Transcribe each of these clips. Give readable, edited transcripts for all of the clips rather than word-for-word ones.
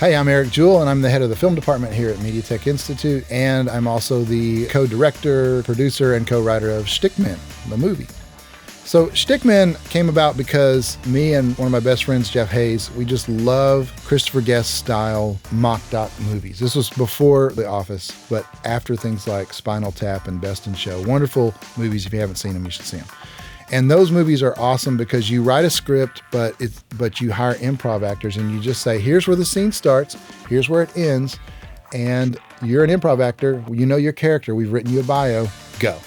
Hey, I'm Eric Jewell, and I'm the head of the film department here at MediaTech Institute, and I'm also the co-director, producer, and co-writer of Shtickmen, the movie. So Shtickmen came about because me and one of my best friends, Jeff Hayes, we just love Christopher Guest-style mock doc movies. This was before The Office, but after things like Spinal Tap and Best in Show. Wonderful movies. If you haven't seen them, you should see them. And those movies are awesome because you write a script, but you hire improv actors and you just say, here's where the scene starts, here's where it ends, and you're an improv actor, you know your character, we've written you a bio, go.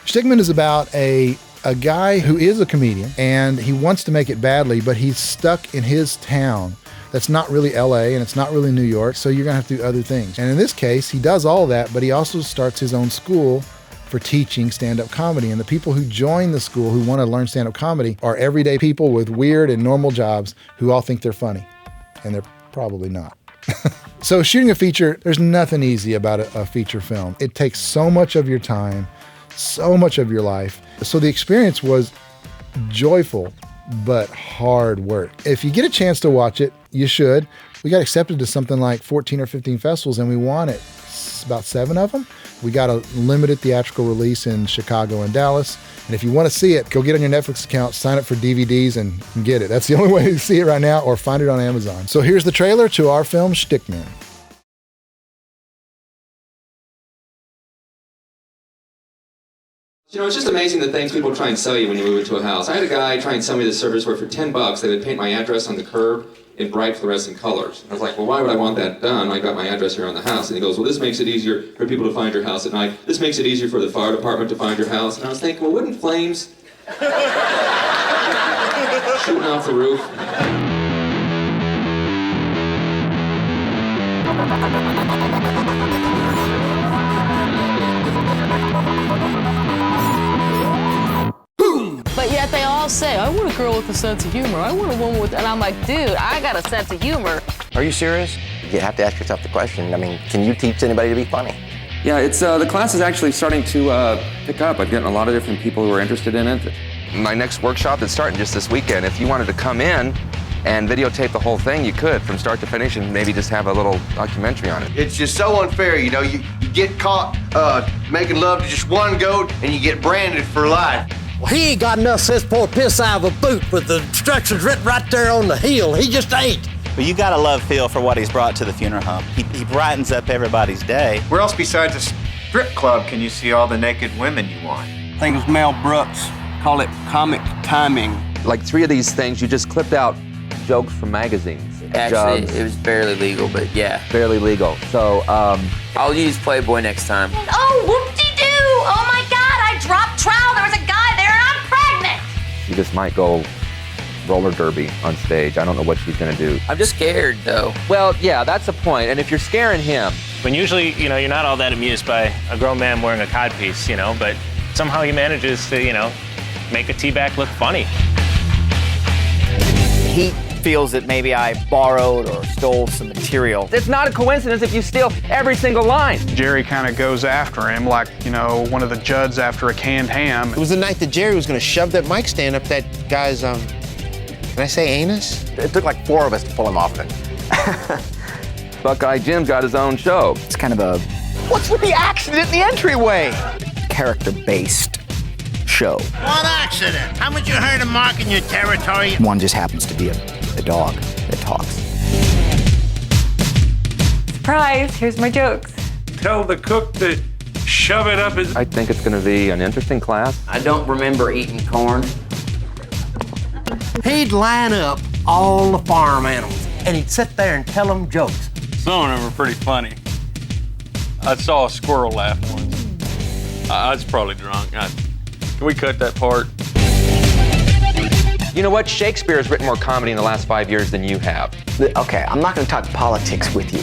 Shtickmen is about a guy who is a comedian and he wants to make it badly, but he's stuck in his town. That's not really LA and it's not really New York, so you're gonna have to do other things. And in this case, he does all that, but he also starts his own school for teaching stand-up comedy. And the people who join the school who want to learn stand-up comedy are everyday people with weird and normal jobs who all think they're funny. And they're probably not. So shooting a feature, there's nothing easy about a feature film. It takes so much of your time, so much of your life. So the experience was joyful, but hard work. If you get a chance to watch it, you should. We got accepted to something like 14 or 15 festivals and we won it. About 7 of them. We got a limited theatrical release in Chicago and Dallas. And if you want to see it, go get on your Netflix account, sign up for DVDs and get it. That's the only way to see it right now, or find it on Amazon. So here's the trailer to our film, Shtickmen. You know, it's just amazing the things people try and sell you when you move into a house. I had a guy try and sell me this service where for $10 they would paint my address on the curb in bright fluorescent colors. I was like, well, why would I want that done? I got my address here on the house. And he goes, well, this makes it easier for people to find your house at night. This makes it easier for the fire department to find your house. And I was thinking, well, wouldn't flames shooting off the roof? But yet they all say, I want a girl with a sense of humor. I want a woman with, and I'm like, dude, I got a sense of humor. Are you serious? You have to ask yourself the question, I mean, can you teach anybody to be funny? Yeah, it's the class is actually starting to pick up. I've gotten a lot of different people who are interested in it. My next workshop is starting just this weekend. If you wanted to come in and videotape the whole thing, you could, from start to finish, and maybe just have a little documentary on it. It's just so unfair, you know, you get caught making love to just one goat and you get branded for life. Well, he ain't got enough sense to pour piss out of a boot with the instructions written right there on the heel. He just ain't. But you gotta love Phil for what he's brought to the funeral home. He brightens up everybody's day. Where else besides a strip club can you see all the naked women you want? I think it was Mel Brooks. Call it comic timing. Like 3 of these things, you just clipped out jokes from magazines. Actually, it was barely legal, but yeah. Barely legal. So, I'll use Playboy next time. Oh, whoop-de-doo! Oh my God, I dropped trowel. There was a guy there and I'm pregnant! you just might go roller derby on stage. I don't know what she's gonna do. I'm just scared, though. Well, yeah, that's the point. And if you're scaring him. When usually, you know, you're not all that amused by a grown man wearing a codpiece, you know, but somehow he manages to, you know, make a teabag look funny. He feels that maybe I borrowed or stole some material. It's not a coincidence if you steal every single line. Jerry kind of goes after him like, you know, one of the Judds after a canned ham. It was the night that Jerry was gonna shove that mic stand up that guy's, can I say anus? It took like 4 of us to pull him off of it. Buckeye Jim's got his own show. It's kind of a... What's with the accident in the entryway? Character-based show. What accident? Haven't you heard of marking your territory? One just happens to be a dog that talks. Surprise, here's my jokes. Tell the cook to shove it up his... I think it's gonna be an interesting class. I don't remember eating corn. He'd line up all the farm animals, and he'd sit there and tell them jokes. Some of them are pretty funny. I saw a squirrel laugh once. I was probably drunk. Can we cut that part? You know what? Shakespeare has written more comedy in the last 5 years than you have. Okay, I'm not gonna talk politics with you.